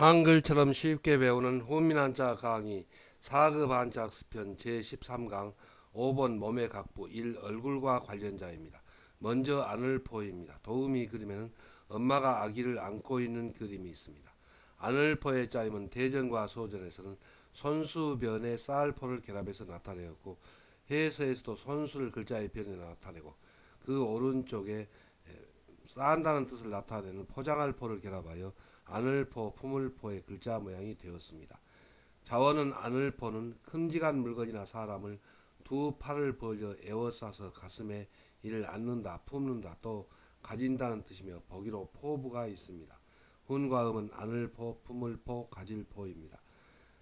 한글처럼 쉽게 배우는 후민한자 강의 4급 한자학습편 제13강 5번 몸의 각부 1 얼굴과 관련자입니다. 먼저 아늘포입니다. 도우미 그림에는 엄마가 아기를 안고 있는 그림이 있습니다. 아늘포의 짜임은 대전과 소전에서는 손수변에 쌀포를 결합해서 나타내었고 해서에서도 손수를 글자의 변에 나타내고 그 오른쪽에 쌓는다는 뜻을 나타내는 포장할 포를 결합하여 아늘포, 품을포의 글자 모양이 되었습니다. 자원은 아늘포는 큼직한 물건이나 사람을 두 팔을 벌려 에워싸서 가슴에 이를 안는다, 품는다, 또 가진다는 뜻이며 보기로 포부가 있습니다. 훈과음은 아늘포, 품을포, 가질포입니다.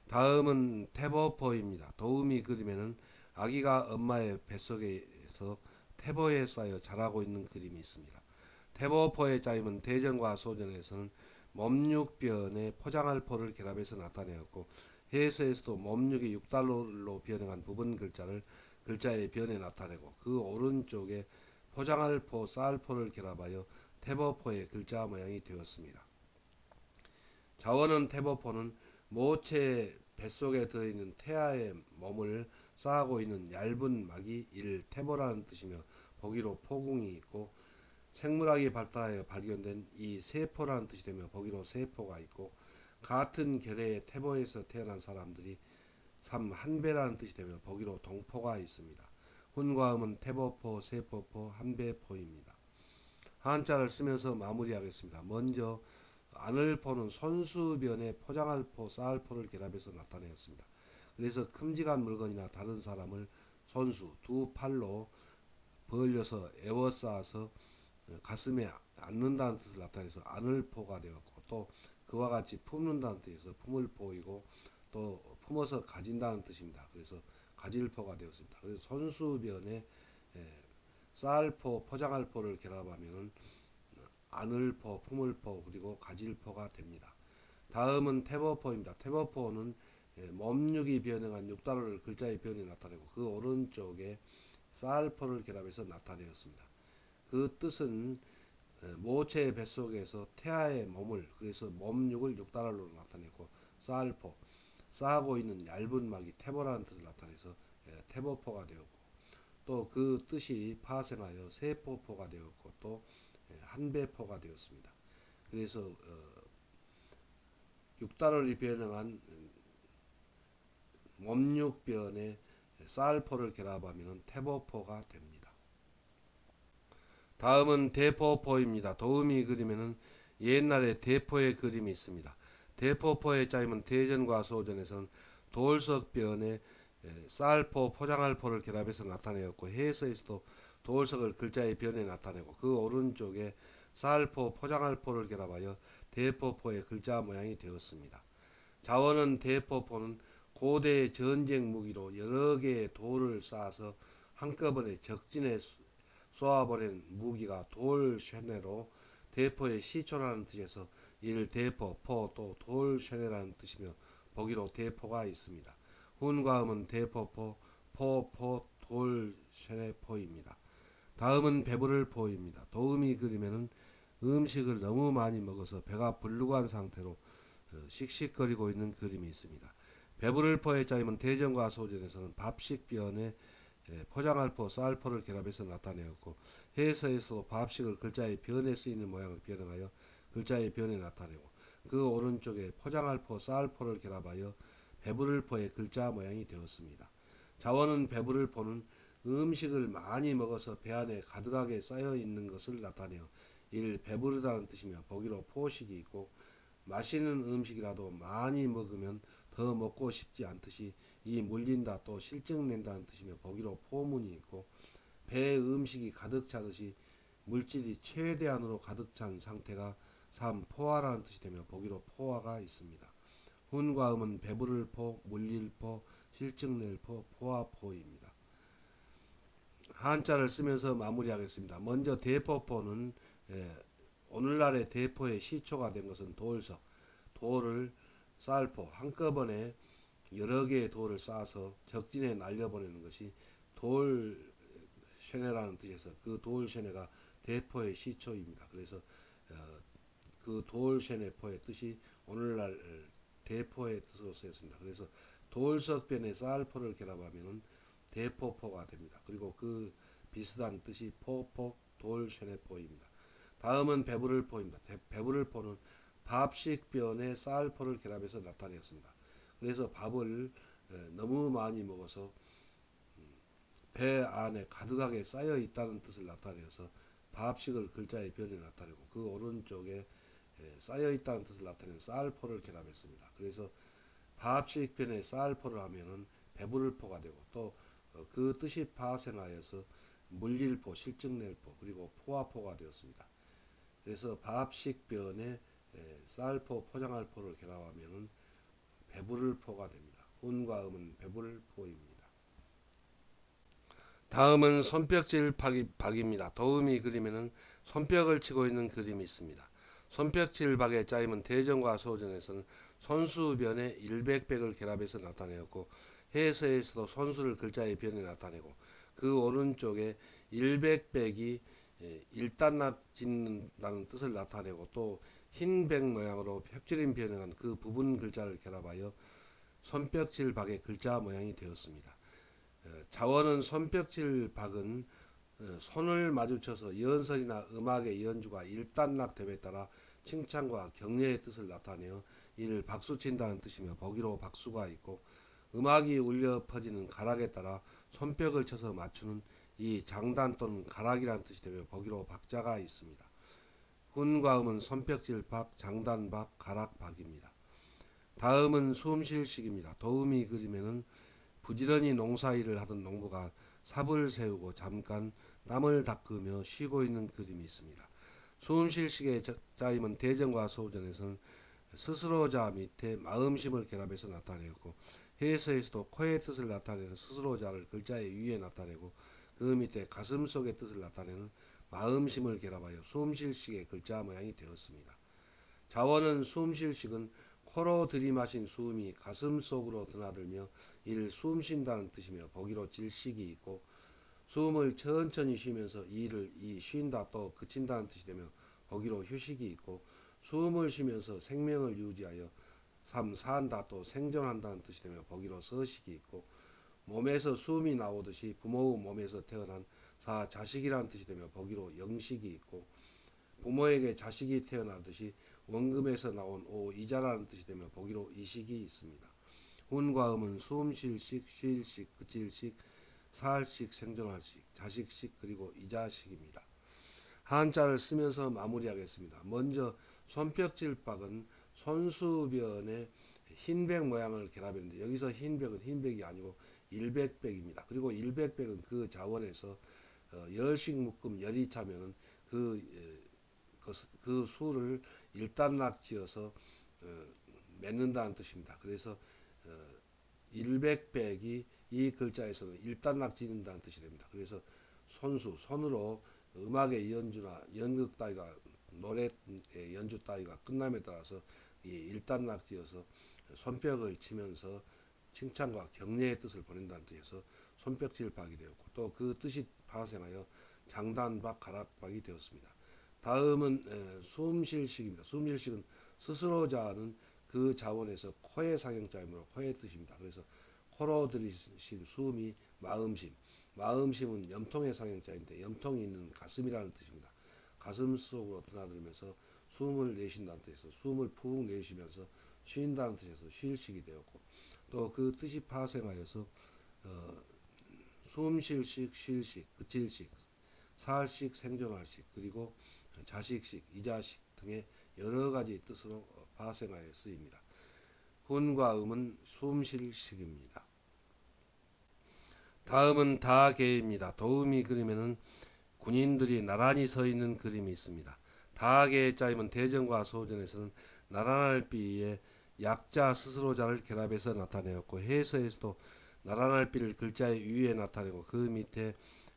다음은 태보포입니다. 도우미 그림에는 아기가 엄마의 뱃속에서 태보에 쌓여 자라고 있는 그림이 있습니다. 태보포의 짜임은 대전과 소전에서는 몸육변에 포장할 포를 결합해서 나타내었고 해서에서도 몸육이 육달로 변형한 부분 글자를 글자의 변에 나타내고 그 오른쪽에 포장할 포, 쌓을 포를 결합하여 태보포의 글자 모양이 되었습니다. 자원은 태보포는 모체의 뱃속에 들어있는 태아의 몸을 쌓고 있는 얇은 막이 이를 태보라는 뜻이며 보기로 포궁이 있고 생물학이 발달하여 발견된 이 세포라는 뜻이 되며 보기로 세포가 있고 같은 결의 태보에서 태어난 사람들이 한배라는 뜻이 되며 보기로 동포가 있습니다. 훈과음은 태보포, 세포포, 한배포입니다. 한자를 쓰면서 마무리하겠습니다. 먼저 아늘포는 손수변에 포장할 포, 쌓을 포를 결합해서 나타내었습니다. 그래서 큼직한 물건이나 다른 사람을 손수, 두 팔로 벌려서 에워싸서 가슴에 안는다는 뜻을 나타내서 아늘포가 되었고 또 그와 같이 품는다는 뜻에서 품을포이고 또 품어서 가진다는 뜻입니다. 그래서 가질포가 되었습니다. 그래서 손수변에 쌀포, 포장할포를 결합하면 아늘포, 품을포 그리고 가질포가 됩니다. 다음은 태보포입니다. 태보포는 몸육이 변형한 육달을 글자의 변이 나타내고 그 오른쪽에 쌀포를 결합해서 나타내었습니다. 그 뜻은 모체의 뱃속에서 태아의 몸을 그래서 몸육을 육달로 나타내고 쌀포 쌓고 있는 얇은 막이 태보라는 뜻을 나타내서 태보포가 되었고 또 그 뜻이 파생하여 세포포가 되었고 또 한배포가 되었습니다. 그래서 육달을 변형한 몸육변에 쌀포를 결합하면 태보포가 됩니다. 다음은 대포포입니다. 도우미 그림에는 옛날에 대포의 그림이 있습니다. 대포포의 짜임은 대전과 소전에서는 돌석변에 쌀포, 포장할포를 결합해서 나타내었고 해서에서도 돌석을 글자의 변에 나타내고 그 오른쪽에 쌀포, 포장할포를 결합하여 대포포의 글자 모양이 되었습니다. 자원은 대포포는 고대의 전쟁 무기로 여러 개의 돌을 쌓아서 한꺼번에 적진에 쏘아버린 무기가 돌쇠뇌로 대포의 시초라는 뜻에서 이를 대포, 포, 또 돌쇠뇌라는 뜻이며 보기로 대포가 있습니다. 훈과음은 대포포, 포, 돌쇠뇌포입니다. 다음은 배부를 포입니다. 도우미 그림에는 음식을 너무 많이 먹어서 배가 불룩한 상태로 씩씩거리고 있는 그림이 있습니다. 배부를 포의 짜임은 대전과 소전에서는 밥식변에 포장할 포, 쌀 포를 결합해서 나타내었고 해서에서도 밥식을 글자의 변에 쓰이는 모양을 변형하여 글자의 변에 나타내고 그 오른쪽에 포장할 포, 쌀 포를 결합하여 배부를 포의 글자 모양이 되었습니다. 자원은 배부를 포는 음식을 많이 먹어서 배 안에 가득하게 쌓여 있는 것을 나타내어 이를 배부르다는 뜻이며 보기로 포식이 있고 맛있는 음식이라도 많이 먹으면 더 먹고 싶지 않듯이 이 물린다 또 실증낸다는 뜻이며 보기로 포문이 있고 배에 음식이 가득 차듯이 물질이 최대한으로 가득 찬 상태가 포화라는 뜻이 되며 보기로 포화가 있습니다. 훈과 음은 배부를 포, 물릴 포, 실증낼 포, 포화포입니다. 한자를 쓰면서 마무리하겠습니다. 먼저 대포포는 오늘날의 대포의 시초가 된 것은 돌석, 돌을 쌀포 한꺼번에 여러 개의 돌을 쌓아서 적진에 날려보내는 것이 돌쇠뇌라는 뜻에서 그 돌쇠뇌가 대포의 시초입니다. 그래서 그 돌쇠뇌포의 뜻이 오늘날 대포의 뜻으로 쓰였습니다. 그래서 돌석변에 쌀포를 결합하면 대포포가 됩니다. 그리고 그 비슷한 뜻이 포포, 돌, 쇠뇌포입니다. 다음은 배부를 포입니다. 배부를 포는 밥식변에 쌀포를 결합해서 나타내었습니다. 그래서 밥을 너무 많이 먹어서 배 안에 가득하게 쌓여 있다는 뜻을 나타내어서 밥식을 글자의 변에 나타내고 그 오른쪽에 쌓여 있다는 뜻을 나타내는 쌀포를 결합했습니다. 그래서 밥식 변에 쌀포를 하면은 배부를 포가 되고 또 그 뜻이 파생하여서 물릴포, 실증낼포 그리고 포화포가 되었습니다. 그래서 밥식 변에 쌀포, 포장할 포를 결합하면은 배부를 포가 됩니다. 운과 음은 배부를 포입니다. 다음은 손뼉질 박입니다. 도움이 그림에는 손뼉을 치고 있는 그림이 있습니다. 손뼉질 박의 짜임은 대전과 소전에서는 손수변에 일백백을 결합해서 나타내었고 해서에서도 손수를 글자의 변에 나타내고 그 오른쪽에 일백백이 일단락 짓는다는 뜻을 나타내고 또 흰백 모양으로 벽지림 변형한 그 부분 글자를 결합하여 손뼉질 박의 글자 모양이 되었습니다. 자원은 손뼉질 박은 손을 마주쳐서 연설이나 음악의 연주가 일단락됨에 따라 칭찬과 격려의 뜻을 나타내어 이를 박수친다는 뜻이며 보기로 박수가 있고 음악이 울려 퍼지는 가락에 따라 손뼉을 쳐서 맞추는 이 장단 또는 가락이라는 뜻이 되며 보기로 박자가 있습니다. 훈과 음은 손뼉질 박, 장단 박, 가락 박입니다. 다음은 숨쉴식입니다. 도우미 그림에는 부지런히 농사일을 하던 농부가 삽을 세우고 잠깐 땀을 닦으며 쉬고 있는 그림이 있습니다. 숨쉴식의 짜임은 대전과 소전에서는 스스로자 밑에 마음심을 결합해서 나타내었고 해서에서도 코의 뜻을 나타내는 스스로자를 글자의 위에 나타내고 그 밑에 가슴 속의 뜻을 나타내는 마음심을 결합하여 숨쉴식의 글자 모양이 되었습니다. 자원은 숨쉴식은 코로 들이마신 숨이 가슴 속으로 드나들며 이를 숨쉰다는 뜻이며 보기로 질식이 있고 숨을 천천히 쉬면서 이를 쉰다 또 그친다는 뜻이 되며 보기로 휴식이 있고 숨을 쉬면서 생명을 유지하여 산다 또 생존한다는 뜻이 되며 보기로 서식이 있고 몸에서 숨이 나오듯이 부모의 몸에서 태어난 자식이라는 뜻이 되며 보기로 영식이 있고 부모에게 자식이 태어나듯이 원금에서 나온 이자라는 뜻이 되며 보기로 이식이 있습니다. 운과 음은 숨쉴식, 쉴식, 그칠식, 살식, 생존할식, 자식식 그리고 이자식입니다. 한자를 쓰면서 마무리하겠습니다. 먼저 손뼉질박은 손수변에 흰백 모양을 결합했는데 여기서 흰백은 흰백이 아니고 일백백입니다. 그리고 일백백은 그 자원에서 열식 묶음 열이 차면은 그 수를 일단락 지어서 맺는다는 뜻입니다. 그래서 일백백이 이 글자에서는 일단락 지는다는 뜻이 됩니다. 그래서 손으로 음악의 연주나 연극 따위가 노래 연주 따위가 끝남에 따라서 이 일단락 지어서 손뼉을 치면서 칭찬과 격려의 뜻을 보낸다는 뜻에서 손뼉질박이 되었고 또 그 뜻이 파생하여 장단박, 가락박이 되었습니다. 다음은 숨쉴식입니다. 숨쉴식은 스스로자는 그 자원에서 코의 상형자이므로 코의 뜻입니다. 그래서 코로 들이신 숨이 마음심, 마음심은 염통의 상형자인데 염통이 있는 가슴이라는 뜻입니다. 가슴 속으로 드나들면서 숨을 내쉰다는 뜻에서 숨을 푹 내쉬면서 쉰다는 뜻에서 쉴식이 되었고 또 그 뜻이 파생하여서 숨쉴식, 쉴식, 그칠식, 살식, 생존할식 그리고 자식식, 이자식 등의 여러 가지 뜻으로 파생하여 쓰입니다. 훈과 음은 숨쉴식입니다. 다음은 다계입니다. 도우미 그림에는 군인들이 나란히 서 있는 그림이 있습니다. 다계의 짜임은 대전과 소전에서는 나란할비에 약자 스스로자를 결합해서 나타내었고 해서에서도 나란할비를 글자의 위에 나타내고 그 밑에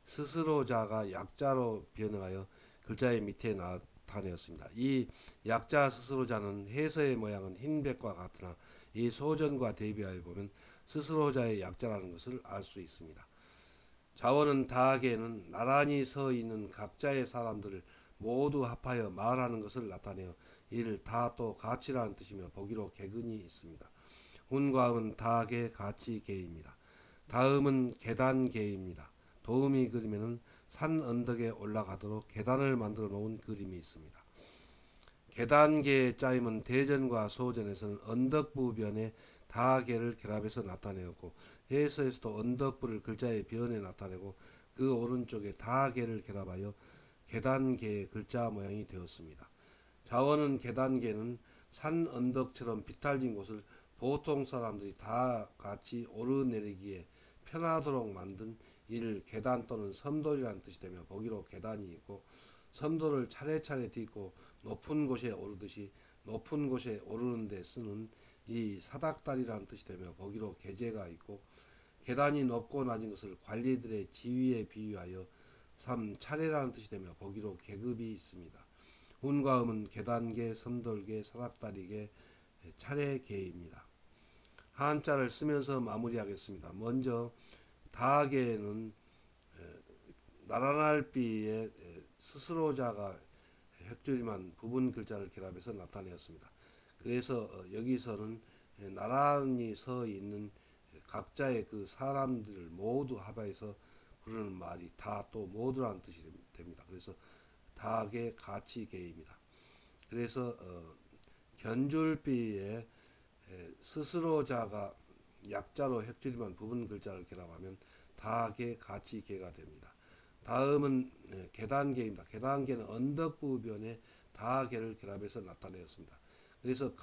스스로자가 약자로 변형하여 글자의 밑에 나타내었습니다. 이 약자 스스로자는 해서의 모양은 흰백과 같으나 이 소전과 대비하여 보면 스스로자의 약자라는 것을 알 수 있습니다. 자원은 다계는 나란히 서 있는 각자의 사람들을 모두 합하여 말하는 것을 나타내어 1. 다 또 가치라는 뜻이며 보기로 개근이 있습니다. 훈과 음은 다계 가치계입니다. 다음은 계단계입니다. 도움이 그리면은 산 언덕에 올라가도록 계단을 만들어 놓은 그림이 있습니다. 계단계의 짜임은 대전과 소전에서는 언덕부변에 다계를 결합해서 나타내었고 해서에서도 언덕부를 글자의 변에 나타내고 그 오른쪽에 다계를 결합하여 계단계의 글자 모양이 되었습니다. 자원은 계단계는 산 언덕처럼 비탈진 곳을 보통 사람들이 다 같이 오르내리기에 편하도록 만든 일 계단 또는 섬돌이라는 뜻이 되며 보기로 계단이 있고 섬돌을 차례차례 딛고 높은 곳에 오르듯이 높은 곳에 오르는 데 쓰는 이 사닥다리라는 뜻이 되며 보기로 계제가 있고 계단이 높고 낮은 것을 관리들의 지위에 비유하여 3. 차례라는 뜻이 되며 보기로 계급이 있습니다. 운과 음은 계단계, 섬돌계, 사닥다리계, 차례계입니다. 한자를 쓰면서 마무리하겠습니다. 먼저 다계는 나라날비의 스스로자가 획줄임한 부분 글자를 결합해서 나타내었습니다. 그래서 여기서는 나란히 서 있는 각자의 그 사람들을 모두 합해서 부르는 말이 다 또 모두라는 뜻이 됩니다. 그래서 다계 가치계입니다. 그래서 견줄비의 스스로자가 약자로 획줄임한 부분 글자를 결합하면 다계 가치계가 됩니다. 다음은 계단계입니다. 계단계는 언덕부변에 다계를 결합해서 나타내었습니다. 그래서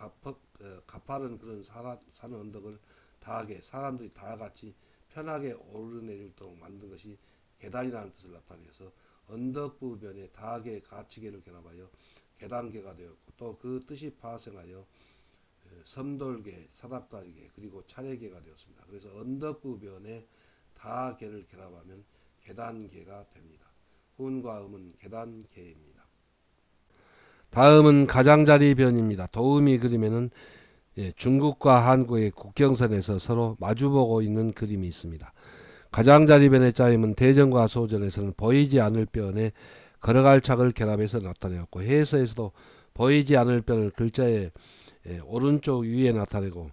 가파른 그런 산 언덕을 다계 사람들이 다 같이 편하게 오르내리도록 만든 것이 계단이라는 뜻을 나타내서 언덕부변에 다계 가치계를 결합하여 계단계가 되었고 또 그 뜻이 파생하여 섬돌계, 사닥다리계 그리고 차례계가 되었습니다. 그래서 언덕부변에 다계를 결합하면 계단계가 됩니다. 훈과 음은 계단계입니다. 다음은 가장자리변입니다. 도움이 그리면은 중국과 한국의 국경선에서 서로 마주보고 있는 그림이 있습니다. 가장자리변의 짜임은 대전과 소전에서는 보이지 않을 변에 걸어갈 착을 결합해서 나타내었고 해서에서도 보이지 않을 변을 글자의 오른쪽 위에 나타내고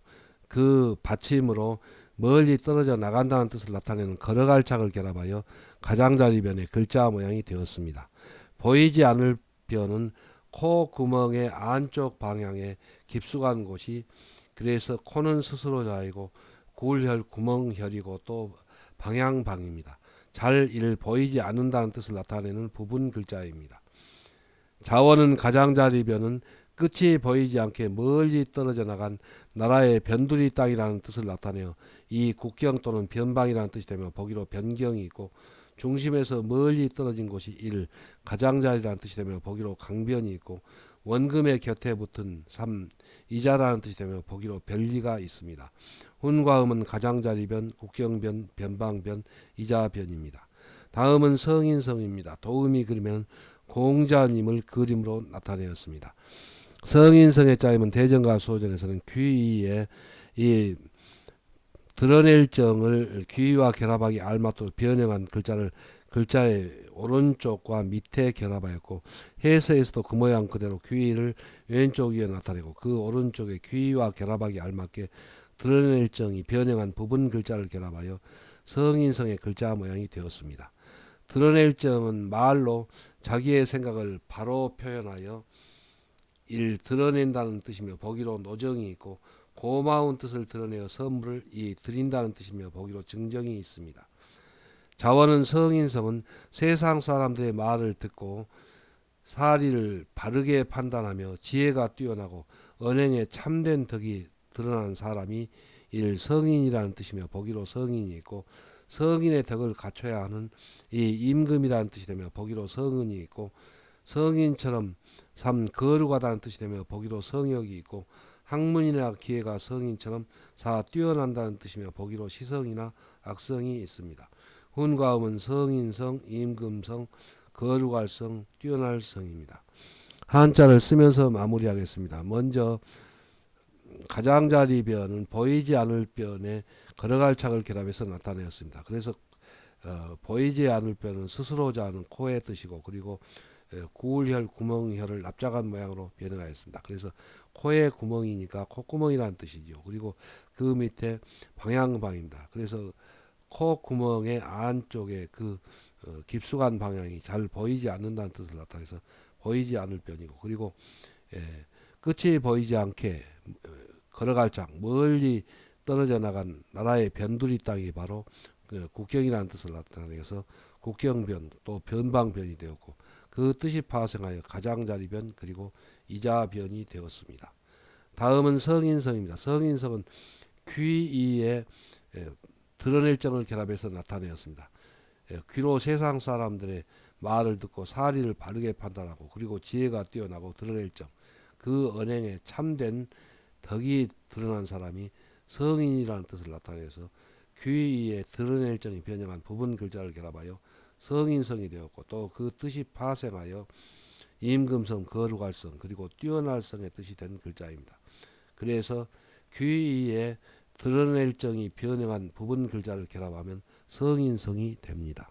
그 받침으로 멀리 떨어져 나간다는 뜻을 나타내는 걸어갈 착을 결합하여 가장자리변의 글자 모양이 되었습니다. 보이지 않을 변은 코 구멍의 안쪽 방향에 깊숙한 곳이 그래서 코는 스스로자이고 굴혈 구멍혈이고 또 방향방입니다. 잘 이를 보이지 않는다는 뜻을 나타내는 부분 글자입니다. 자원은 가장자리변은 끝이 보이지 않게 멀리 떨어져 나간 나라의 변두리 땅이라는 뜻을 나타내어 이 국경 또는 변방이라는 뜻이 되며 보기로 변경이 있고 중심에서 멀리 떨어진 곳이 1. 가장자리라는 뜻이 되며 보기로 강변이 있고 원금의 곁에 붙은 3. 이자라는 뜻이 되며 보기로 별리가 있습니다. 훈과 음은 가장자리변, 국경변, 변방변, 이자변입니다. 다음은 성인성입니다. 도움이 그리면 공자님을 그림으로 나타내었습니다. 성인성의 짜임은 대전과 소전에서는 귀에 이 드러낼 정을 귀와 결합하기 알맞도록 변형한 글자를 글자의 오른쪽과 밑에 결합하였고 해서에서도 그 모양 그대로 귀를 왼쪽 위에 나타내고 그 오른쪽에 귀와 결합하기 알맞게 드러낼 정이 변형한 부분 글자를 결합하여 성인성의 글자 모양이 되었습니다. 드러낼 점은 말로 자기의 생각을 바로 표현하여 1. 드러낸다는 뜻이며 보기로 노정이 있고 고마운 뜻을 드러내어 선물을 드린다는 뜻이며 보기로 증정이 있습니다. 자원은 성인성은 세상 사람들의 말을 듣고 사리를 바르게 판단하며 지혜가 뛰어나고 언행에 참된 덕이 드러나는 사람이 1. 성인이라는 뜻이며 보기로 성인이 있고 성인의 덕을 갖춰야 하는 이 임금이라는 뜻이 되며 보기로 성은이 있고 성인처럼 3. 거룩하다는 뜻이 되며 보기로 성역이 있고 학문이나 기회가 성인처럼 4. 뛰어난다는 뜻이며 보기로 시성이나 악성이 있습니다. 훈과 음은 성인성, 임금성, 거룩할 성, 뛰어날 성입니다. 한자를 쓰면서 마무리하겠습니다. 먼저 가장자리변은 보이지 않을 변에 걸어갈 착을 결합해서 나타내었습니다. 그래서 보이지 않을 변은 스스로자는 코의 뜻이고 그리고 구울혈, 구멍혈을 납작한 모양으로 변형하였습니다. 그래서 코의 구멍이니까 콧구멍이라는 뜻이죠. 그리고 그 밑에 방향방입니다. 그래서 코 구멍의 안쪽에 그 깊숙한 방향이 잘 보이지 않는다는 뜻을 나타내서 보이지 않을 변이고, 그리고 끝이 보이지 않게 걸어갈 장, 멀리 떨어져 나간 나라의 변두리 땅이 바로 국경이라는 뜻을 나타내서 국경변 또 변방변이 되었고, 그 뜻이 파생하여 가장자리변 그리고 이자변이 되었습니다. 다음은 성인성입니다. 성인성은 귀이에 드러낼 정을 결합해서 나타내었습니다. 귀로 세상 사람들의 말을 듣고 사리를 바르게 판단하고, 그리고 지혜가 뛰어나고 드러낼 정, 그 언행에 참된 덕이 드러난 사람이 성인이라는 뜻을 나타내서 귀에 드러낼 정이 변형한 부분 글자를 결합하여 성인성이 되었고, 또 그 뜻이 파생하여 임금성, 거룩할성 그리고 뛰어날 성의 뜻이 된 글자입니다. 그래서 귀에 드러낼 정이 변형한 부분 글자를 결합하면 성인성이 됩니다.